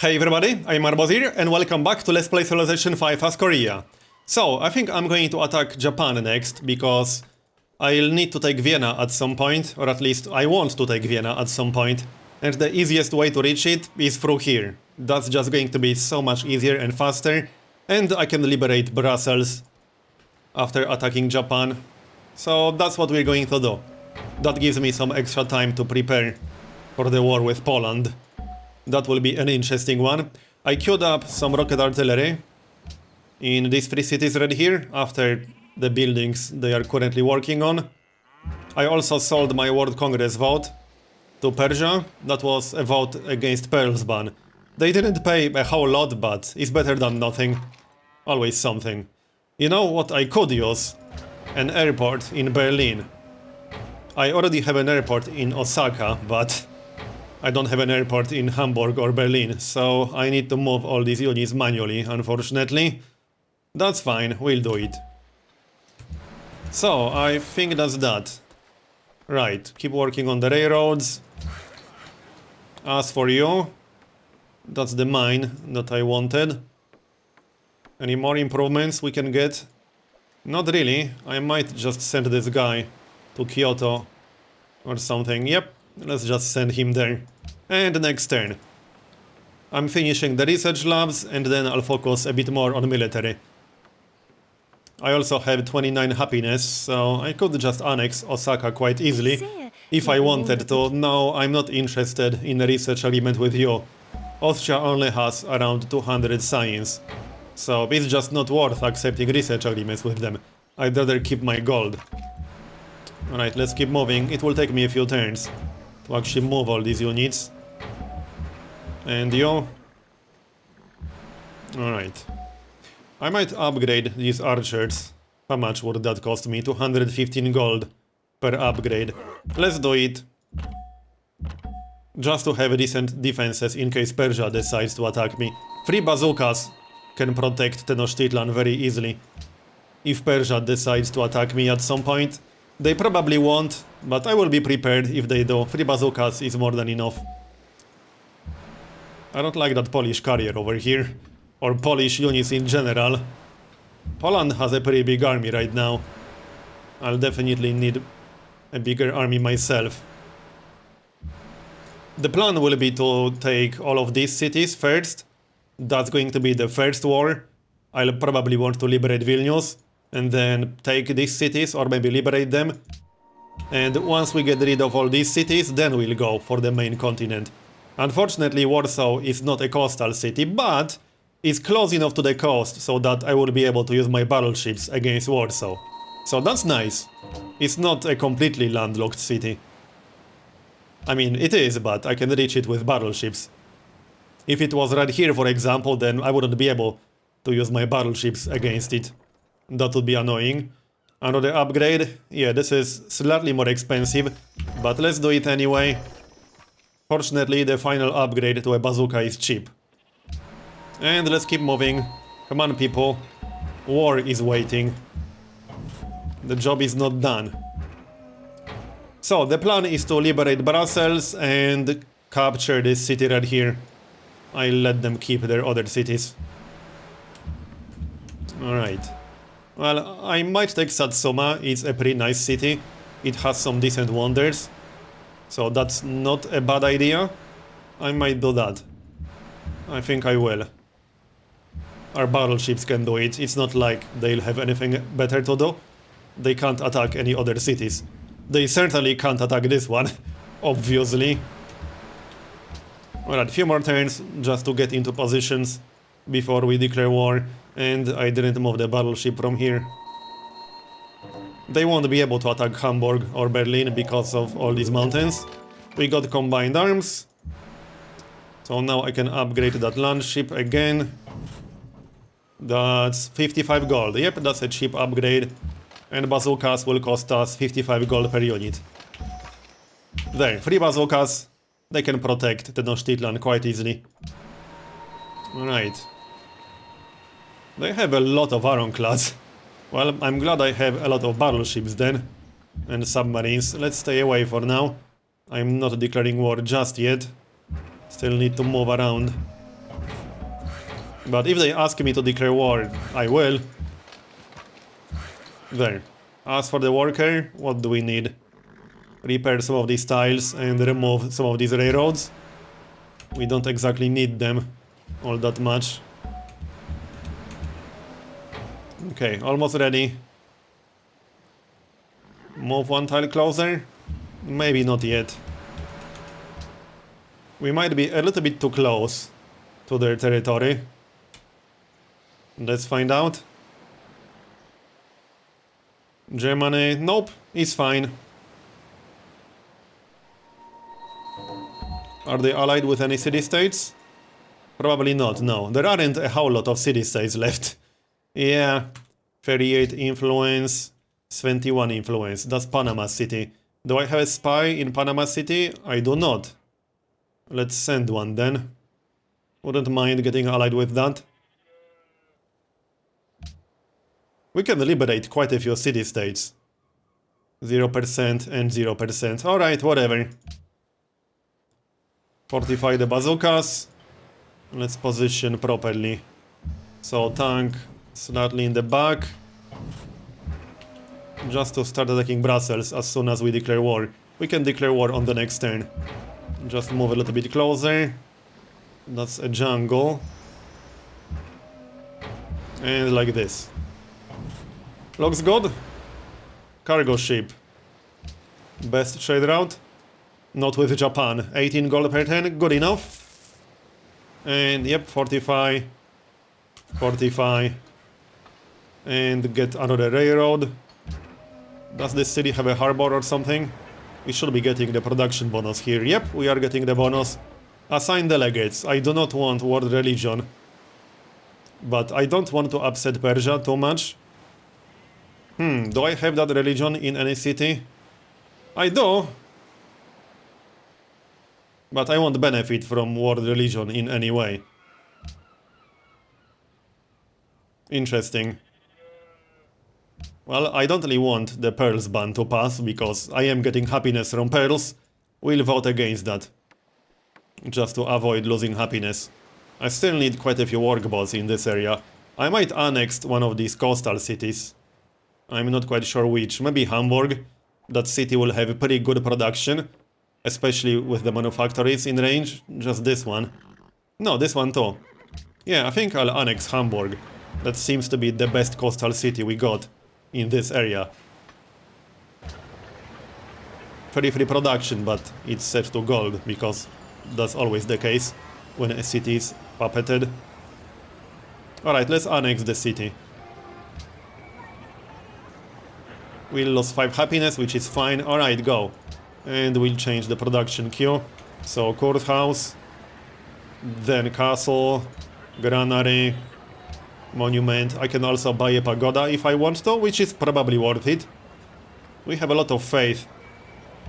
Hey everybody, I'm Marbozir and welcome back to Let's Play Civilization 5 as Korea. So, I think I'm going to attack Japan next, because I'll need to take Vienna at some point, or at least I want to take Vienna at some point, and the easiest way to reach it is through here. That's just going to be so much easier and faster, and I can liberate Brussels after attacking Japan. So that's what we're going to do. That gives me some extra time to prepare for the war with Poland. That will be an interesting one. I queued up some rocket artillery in these three cities right here, after the buildings they are currently working on. I also sold my World Congress vote to Persia. That was a vote against Pearl's ban. They didn't pay a whole lot, but it's better than nothing. Always something. You know what I could use? An airport in Berlin. I already have an airport in Osaka, but I don't have an airport in Hamburg or Berlin, so I need to move all these units manually, unfortunately. That's fine, we'll do it. So, I think that's that. Right, keep working on the railroads. As for you, that's the mine that I wanted. Any more improvements we can get? Not really, I might just send this guy to Kyoto or something. Yep, let's just send him there. And next turn. I'm finishing the research labs and then I'll focus a bit more on military. I also have 29 happiness, so I could just annex Osaka quite easily if I wanted to. No, I'm not interested in a research agreement with you. Austria only has around 200 science, so it's just not worth accepting research agreements with them. I'd rather keep my gold. Alright, let's keep moving. It will take me a few turns to actually move all these units. And you? Alright. I might upgrade these archers. How much would that cost me? 215 gold per upgrade. Let's do it. Just to have decent defenses in case Persia decides to attack me. 3 bazookas can protect Tenochtitlan very easily. If Persia decides to attack me at some point, they probably won't, but I will be prepared if they do. 3 bazookas is more than enough. I don't like that Polish carrier over here, or Polish units in general. Poland has a pretty big army right now. I'll definitely need a bigger army myself. The plan will be to take all of these cities first. That's going to be the first war. I'll probably want to liberate Vilnius, and then take these cities, or maybe liberate them. And once we get rid of all these cities, then we'll go for the main continent. Unfortunately, Warsaw is not a coastal city, but it's close enough to the coast so that I will be able to use my battleships against Warsaw. So that's nice. It's not a completely landlocked city. I mean, it is, but I can reach it with battleships. If it was right here, for example, then I wouldn't be able to use my battleships against it. That would be annoying. Another upgrade? Yeah, this is slightly more expensive, but let's do it anyway. Fortunately, the final upgrade to a bazooka is cheap. And let's keep moving. Come on, people. War is waiting. The job is not done. So, the plan is to liberate Brussels and capture this city right here. I'll let them keep their other cities. Alright. Well, I might take Satsuma. It's a pretty nice city. It has some decent wonders. So that's not a bad idea. I might do that. I think I will. Our battleships can do it. It's not like they'll have anything better to do. They can't attack any other cities. They certainly can't attack this one, obviously. Alright, few more turns just to get into positions before we declare war. And I didn't move the battleship from here. They won't be able to attack Hamburg or Berlin because of all these mountains. We got combined arms. So now I can upgrade that land ship again. That's 55 gold. Yep, that's a cheap upgrade. And bazookas will cost us 55 gold per unit. There, 3 bazookas. They can protect Tenochtitlan quite easily. Alright. They have a lot of ironclads. Well, I'm glad I have a lot of battleships then. And submarines. Let's stay away for now. I'm not declaring war just yet. Still need to move around. But if they ask me to declare war, I will. There. As for the worker, what do we need? Repair some of these tiles and remove some of these railroads. We don't exactly need them all that much. Okay, almost ready. Move one tile closer? Maybe not yet. We might be a little bit too close to their territory. Let's find out. Germany, nope, it's fine. Are they allied with any city-states? Probably not, no. There aren't a whole lot of city-states left. Yeah, 38 influence, 21 influence. That's Panama City. Do I have a spy in Panama City? I do not. Let's send one then. Wouldn't mind getting allied with that. We can liberate quite a few city-states. 0% and 0%. Alright, whatever. Fortify the bazookas. Let's position properly. So tank slightly in the back. Just to start attacking Brussels as soon as we declare war. We can declare war on the next turn. Just move a little bit closer. That's a jungle. And like this. Looks good. Cargo ship. Best trade route. Not with Japan. 18 gold per turn. Good enough. And yep, fortify. Fortify. And get another railroad. Does this city have a harbor or something? We should be getting the production bonus here. Yep, we are getting the bonus. Assign delegates. I do not want world religion. But I don't want to upset Persia too much. Do I have that religion in any city? I do. But I won't benefit from world religion in any way. Interesting. Well, I don't really want the Pearls ban to pass, because I am getting happiness from Pearls. We'll vote against that. Just to avoid losing happiness. I still need quite a few workballs in this area. I might annex one of these coastal cities. I'm not quite sure which. Maybe Hamburg. That city will have pretty good production. Especially with the manufactories in range. Just this one. No, this one too. Yeah, I think I'll annex Hamburg. That seems to be the best coastal city we got in this area. Very free production, but it's set to gold, because that's always the case when a city is puppeted. Alright, let's annex the city. We'll lose 5 happiness, which is fine. Alright, go. And we'll change the production queue. So, courthouse, then castle, granary, monument. I can also buy a pagoda if I want to, which is probably worth it. We have a lot of faith.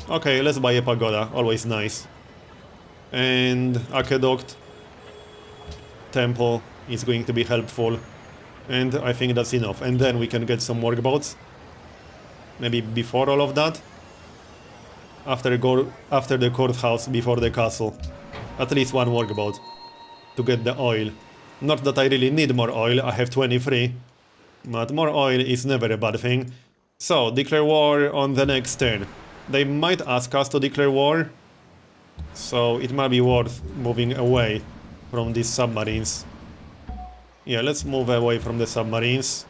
Okay, let's buy a pagoda, always nice. And aqueduct, temple is going to be helpful. And I think that's enough. And then we can get some workboats. Maybe before all of that. After the courthouse, before the castle. At least one workboat. To get the oil. Not that I really need more oil, I have 23. But more oil is never a bad thing. So, declare war on the next turn. They might ask us to declare war. So, it might be worth moving away from these submarines. Yeah, let's move away from the submarines.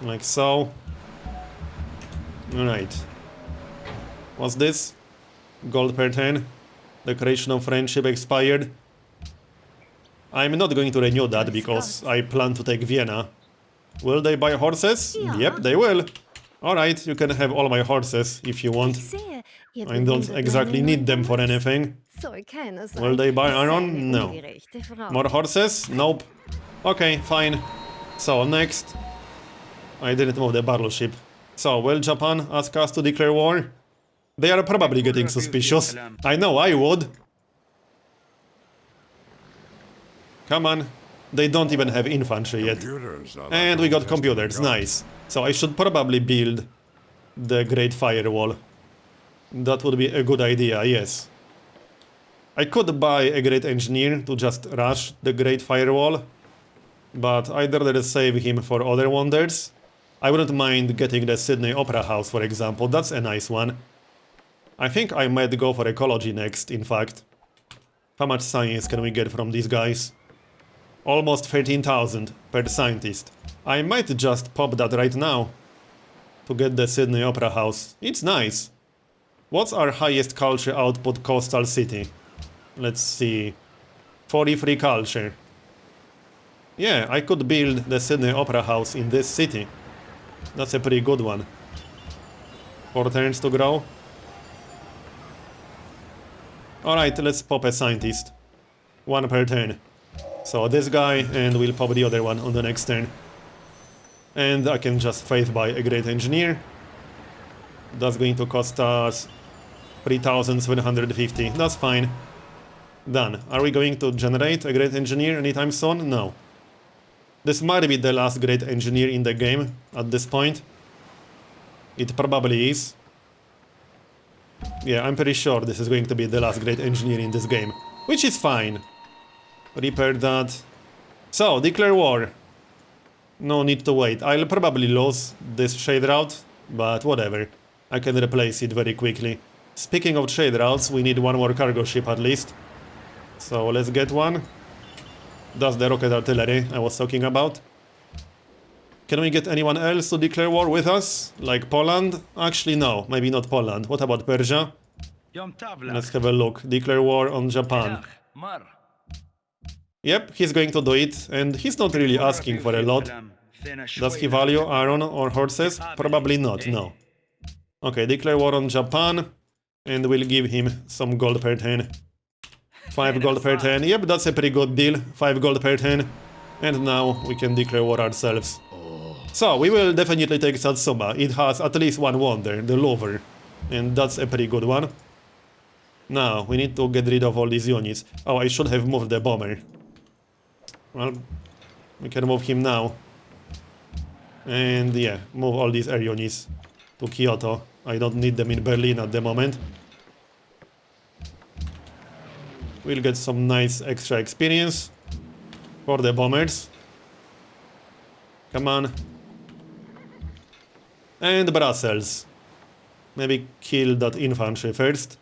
Like so. Alright. What's this? Gold per turn. Declaration of friendship expired. I'm not going to renew that because I plan to take Vienna. Will they buy horses? Yeah. Yep, they will. Alright, you can have all my horses if you want. I don't exactly need them for anything. Will they buy iron? No. More horses? Nope. Okay, fine. So, next. I didn't move the battleship. So, will Japan ask us to declare war? They are probably getting suspicious. I know I would. Come on. They don't even have infantry yet. And we got computers, nice. So I should probably build the Great Firewall. That would be a good idea, yes. I could buy a Great Engineer to just rush the Great Firewall. But I'd rather save him for other wonders. I wouldn't mind getting the Sydney Opera House, for example. That's a nice one. I think I might go for ecology next, in fact. How much science can we get from these guys? Almost 13,000 per scientist. I might just pop that right now to get the Sydney Opera House. It's nice. What's our highest culture output coastal city? Let's see. 43 culture. Yeah, I could build the Sydney Opera House in this city. That's a pretty good one. 4 turns to grow. Alright, let's pop a scientist. 1 per turn. So this guy, and we'll pop the other one on the next turn. And I can just faith by a great engineer. That's going to cost us 3,750. That's fine. Done. Are we going to generate a great engineer anytime soon? No. This might be the last great engineer in the game at this point. It probably is. Yeah, I'm pretty sure this is going to be the last great engineer in this game. Which is fine. Repair that. So, declare war. No need to wait. I'll probably lose this trade route, but whatever. I can replace it very quickly. Speaking of trade routes, we need 1 more cargo ship at least. So let's get one. That's the rocket artillery I was talking about. Can we get anyone else to declare war with us? Like Poland? Actually no, maybe not Poland. What about Persia? Let's have a look. Declare war on Japan. Yep, he's going to do it, and he's not really asking for a lot. Does he value iron or horses? Probably not, no. Okay, declare war on Japan, and we'll give him some gold per turn. 5 gold per turn, yep, that's a pretty good deal. 5 gold per turn. And now we can declare war ourselves. So, we will definitely take Satsuma. It has at least 1 wonder, the Lover. And that's a pretty good one. Now, we need to get rid of all these units. Oh, I should have moved the bomber. Well, we can move him now. And yeah, move all these air units to Kyoto. I don't need them in Berlin at the moment. We'll get some nice extra experience for the bombers. Come on. And Brussels. Maybe kill that infantry first.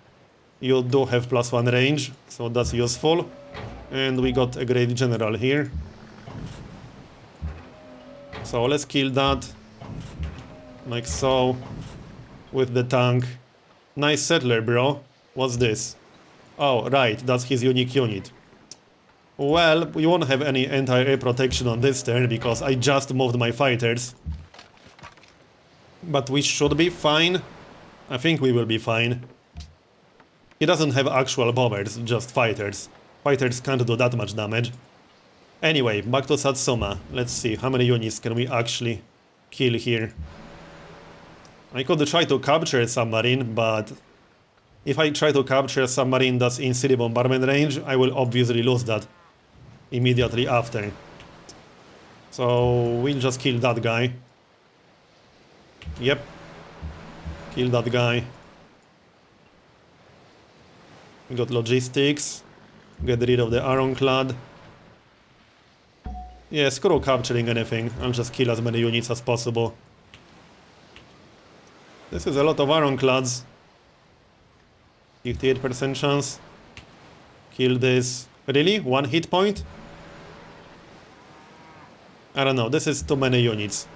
You do have +1 range, so that's useful. And we got a great general here. So let's kill that. Like so. With the tank. Nice settler, bro. What's this? Oh, right, that's his unique unit. Well, we won't have any anti-air protection on this turn, because I just moved my fighters. But we should be fine. I think we will be fine. He doesn't have actual bombers, just fighters. Fighters can't do that much damage. Anyway, back to Satsuma. Let's see, how many units can we actually kill here? I could try to capture a submarine, but if I try to capture a submarine that's in city bombardment range, I will obviously lose that immediately after. So we'll just kill that guy. Yep. Kill that guy. We got logistics. Get rid of the ironclad. Yeah, screw capturing anything. I'll just kill as many units as possible. This is a lot of ironclads. 58% chance. Kill this. Really? 1 hit point? I don't know, this is too many units.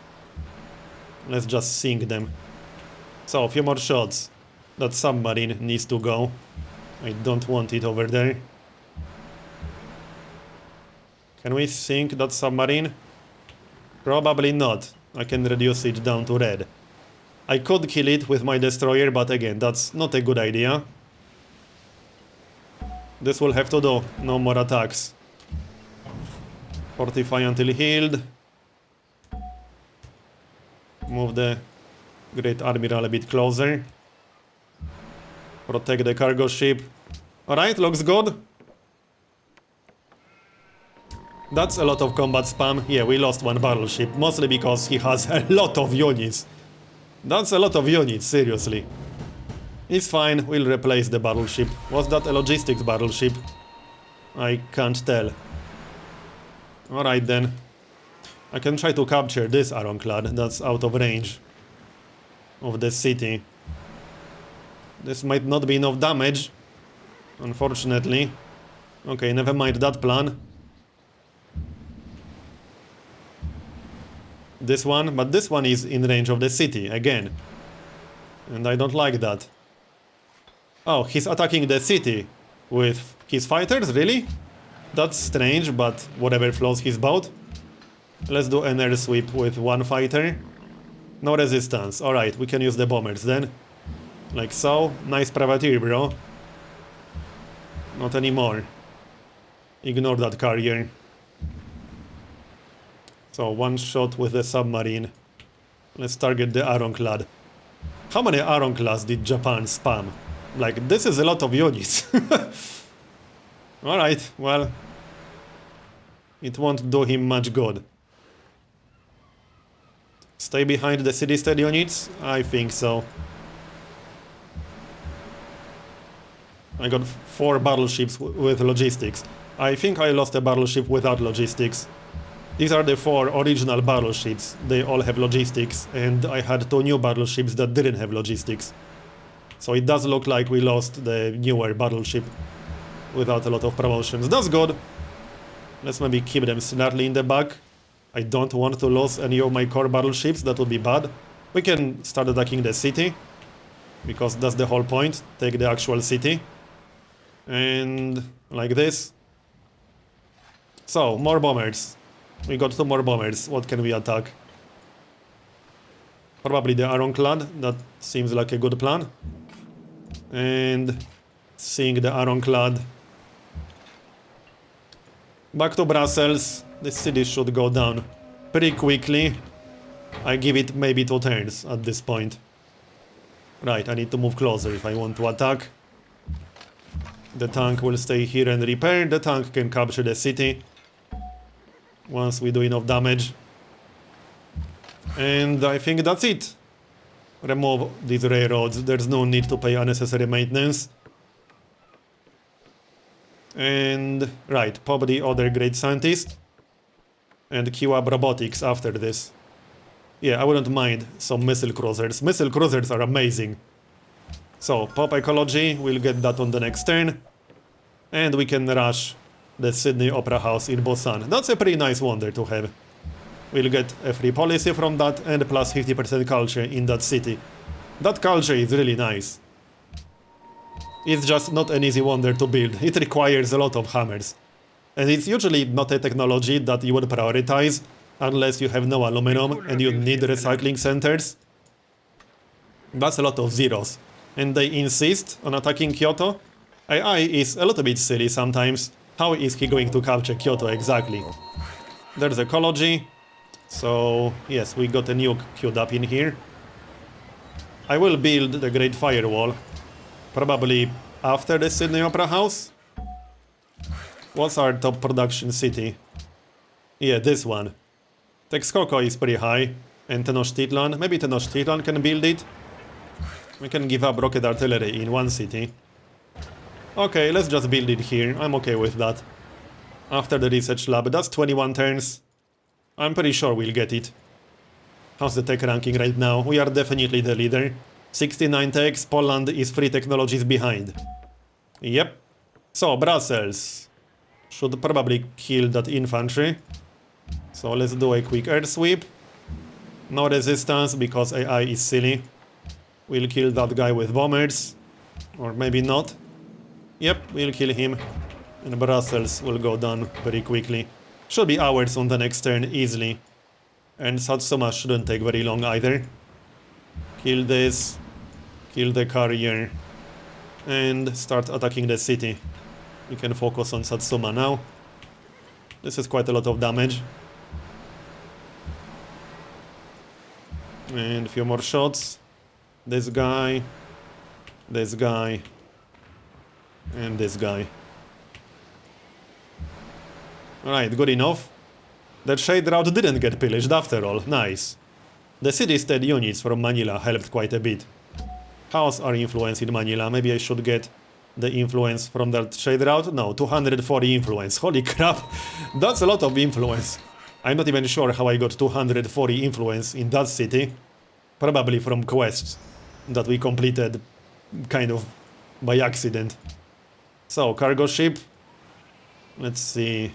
Let's just sink them. So, a few more shots. That submarine needs to go. I don't want it over there. Can we sink that submarine? Probably not. I can reduce it down to red. I could kill it with my destroyer, but again, that's not a good idea. This will have to do. No more attacks. Fortify until healed. Move the Great Admiral a bit closer. Protect the cargo ship. Alright, looks good. That's a lot of combat spam. Yeah, we lost 1 battleship, mostly because he has a lot of units. That's a lot of units, seriously. It's fine, we'll replace the battleship. Was that a logistics battleship? I can't tell. Alright then. I can try to capture this ironclad that's out of range of the city. This might not be enough damage, unfortunately. Okay, never mind that plan. This one, but this one is in range of the city, again. And I don't like that. Oh, he's attacking the city with his fighters, really? That's strange, but whatever floats his boat. Let's do an air sweep with one fighter. No resistance. Alright, we can use the bombers then. Like so. Nice privateer, bro. Not anymore. Ignore that carrier. So, one shot with the submarine. Let's target the ironclad. How many ironclads did Japan spam? Like, this is a lot of units. Alright, well. It won't do him much good. Stay behind the city-state units? I think so. I got 4 battleships with logistics. I think I lost a battleship without logistics. These are the 4 original battleships. They all have logistics, and I had 2 new battleships that didn't have logistics. So it does look like we lost the newer battleship without a lot of promotions. That's good. Let's maybe keep them slightly in the back. I don't want to lose any of my core battleships, that would be bad. We can start attacking the city, because that's the whole point. Take the actual city. And like this. So, more bombers. We got 2 more bombers. What can we attack? Probably the ironclad. That seems like a good plan. And seeing the ironclad. Back to Brussels. The city should go down pretty quickly. I give it maybe 2 turns at this point. Right, I need to move closer if I want to attack. The tank will stay here and repair. The tank can capture the city once we do enough damage. And I think that's it. Remove these railroads. There's no need to pay unnecessary maintenance. And right, pop the other great scientist. And queue up robotics after this. Yeah, I wouldn't mind some missile cruisers. Missile cruisers are amazing. So, pop ecology, we'll get that on the next turn. And we can rush the Sydney Opera House in Busan. That's a pretty nice wonder to have. We'll get a free policy from that and plus 50% culture in that city. That culture is really nice. It's just not an easy wonder to build. It requires a lot of hammers. And it's usually not a technology that you would prioritize unless you have no aluminum and you need recycling centers. That's a lot of zeros. And they insist on attacking Kyoto. AI is a little bit silly sometimes. How is he going to capture Kyoto exactly? There's ecology. So, yes, we got a nuke queued up in here. I will build the Great Firewall. Probably after the Sydney Opera House. What's our top production city? Yeah, this one. Texcoco is pretty high. And Tenochtitlan. Maybe Tenochtitlan can build it. We can give up rocket artillery in one city. Okay, let's just build it here. I'm okay with that. After the research lab, that's 21 turns. I'm pretty sure we'll get it. How's the tech ranking right now? We are definitely the leader. 69 techs, Poland is 3 technologies behind. Yep. So, Brussels. Should probably kill that infantry. So let's do a quick air sweep. No resistance because AI is silly. We'll kill that guy with bombers. Or maybe not. Yep, we'll kill him. And Brussels will go down very quickly. Should be ours on the next turn easily. And Satsuma shouldn't take very long either. Kill this. Kill the carrier. And start attacking the city. We can focus on Satsuma now. This is quite a lot of damage. And a few more shots. This guy. This guy. And this guy. Alright, good enough. That shade route didn't get pillaged after all. Nice. The city-state units from Manila helped quite a bit. How's our influence in Manila? Maybe I should get the influence from that shade route? No, 240 influence. Holy crap. That's a lot of influence. I'm not even sure how I got 240 influence in that city. Probably from quests that we completed kind of by accident. So, cargo ship. Let's see.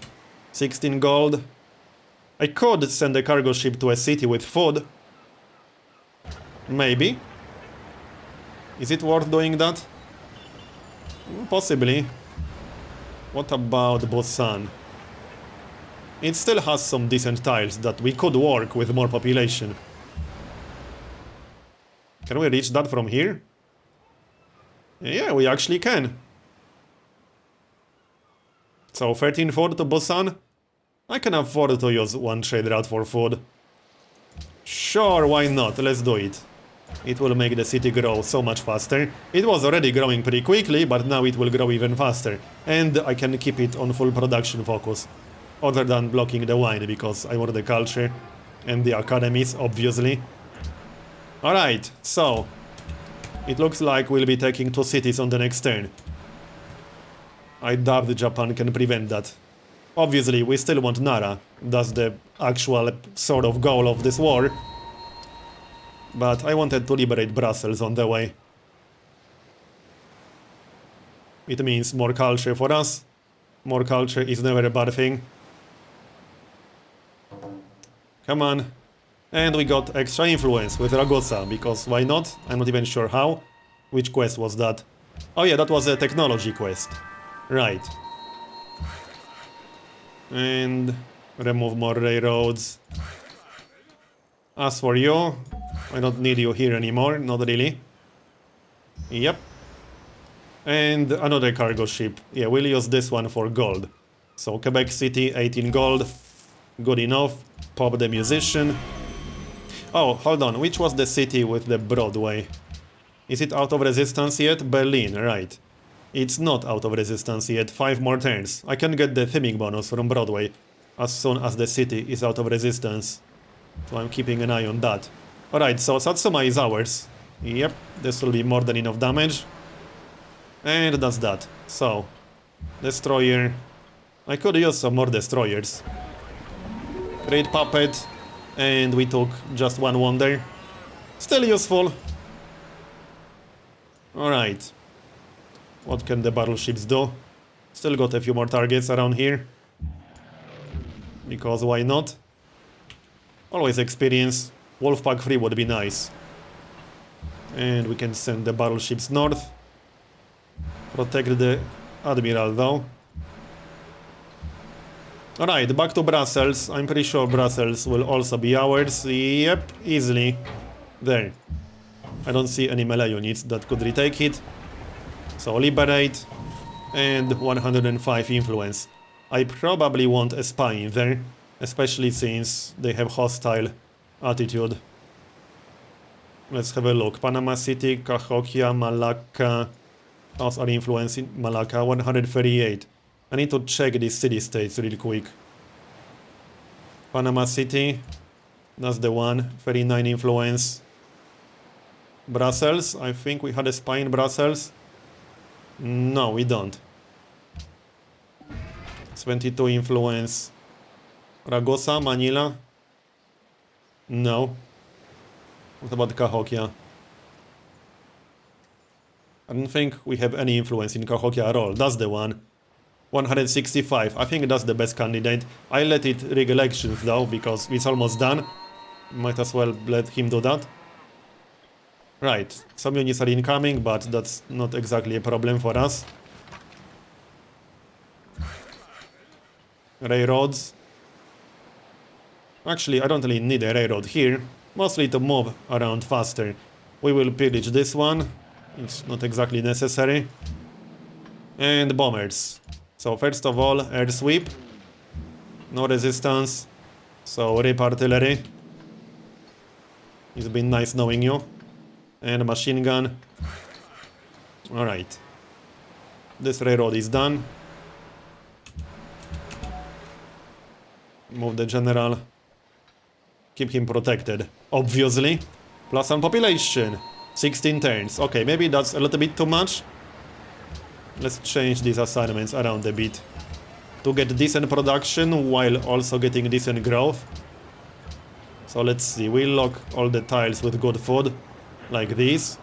16 gold. I could send a cargo ship to a city with food. Maybe. Is it worth doing that? Possibly. What about Busan? It still has some decent tiles that we could work with more population. Can we reach that from here? Yeah, we actually can. So 13 food to Busan. I can afford to use one trade route for food. Sure, why not? Let's do it. It will make the city grow so much faster. It was already growing pretty quickly, but now it will grow even faster. And I can keep it on full production focus. Other than blocking the wine, because I want the culture and the academies, obviously. Alright, so it looks like we'll be taking 2 cities on the next turn. I doubt Japan can prevent that. Obviously, we still want Nara. That's the actual sort of goal of this war. But I wanted to liberate Brussels on the way. It means more culture for us. More culture is never a bad thing. Come on. And we got extra influence with Ragosa, because why not? I'm not even sure how. Which quest was that? Oh yeah, that was a technology quest. Right. And remove more railroads. As for you, I don't need you here anymore, not really. Yep. And another cargo ship. Yeah, we'll use this one for gold. So Quebec City, 18 gold. Good enough. Pop the musician. Oh, hold on. Which was the city with the Broadway? Is it out of resistance yet? Berlin, right. It's not out of resistance yet. 5 more turns. I can get the theming bonus from Broadway as soon as the city is out of resistance. So I'm keeping an eye on that. Alright, so Satsuma is ours. Yep, this will be more than enough damage. And that's that. So, destroyer. I could use some more destroyers. Great puppet. And we took just 1 wonder. Still useful. Alright. What can the battleships do? Still got a few more targets around here. Because why not? Always experience. Wolfpack 3 would be nice. And we can send the battleships north. Protect the Admiral though. Alright, back to Brussels. I'm pretty sure Brussels will also be ours. Yep, easily. There. I don't see any melee units that could retake it. So liberate. And 105 influence. I probably want a spy in there. Especially since they have hostile attitude. Let's have a look. Panama City, Cahokia, Malacca. How's our influence in Malacca? 138. I need to check these city-states real quick. Panama City. That's the one. 39 influence. Brussels. I think we had a spy in Brussels. No, we don't. 22 influence. Ragosa, Manila. No. What about Cahokia? I don't think we have any influence in Cahokia at all. That's the one. 165. I think that's the best candidate. I let it rig elections though, because it's almost done. Might as well let him do that. Right. Some units are incoming, but that's not exactly a problem for us. Railroads. Actually, I don't really need a railroad here. Mostly to move around faster. We will pillage this one. It's not exactly necessary. And bombers. So first of all, air sweep. No resistance. So rip artillery. It's been nice knowing you. And machine gun. Alright. This railroad is done. Move the general. Keep him protected, obviously. Plus some population. 16 turns. Okay, maybe that's a little bit too much. Let's change these assignments around a bit. to get decent production while also getting decent growth. So let's see, we'll lock all the tiles with good food, like this,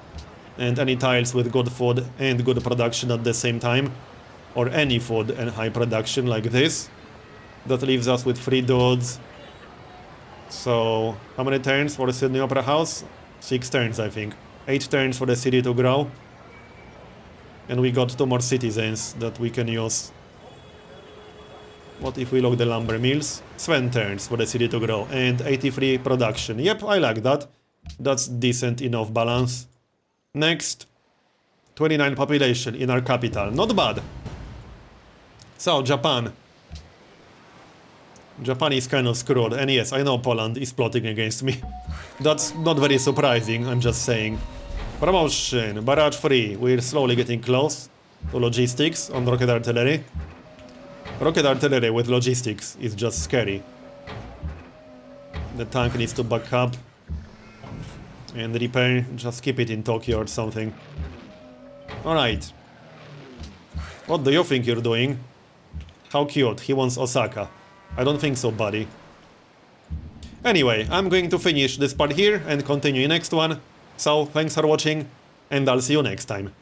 and any tiles with good food and good production at the same time, or any food and high production like this. That leaves us with 3 dudes. So, how many turns for the Sydney Opera House? 6 turns, I think. 8 turns for the city to grow. And we got 2 more citizens that we can use. What if we lock the lumber mills? 7 turns for the city to grow. And 83 production. Yep, I like that. That's decent enough balance. Next. 29 population in our capital. Not bad. So, Japan. Japan is kind of screwed. And yes, I know Poland is plotting against me. That's not very surprising, I'm just saying. Promotion. Barrage free. We're slowly getting close to logistics on rocket artillery. Rocket artillery with logistics is just scary. The tank needs to back up and repair. Just keep it in Tokyo or something. Alright. What do you think you're doing? How cute. He wants Osaka. I don't think so, buddy. Anyway, I'm going to finish this part here and continue next one. So, thanks for watching, and I'll see you next time.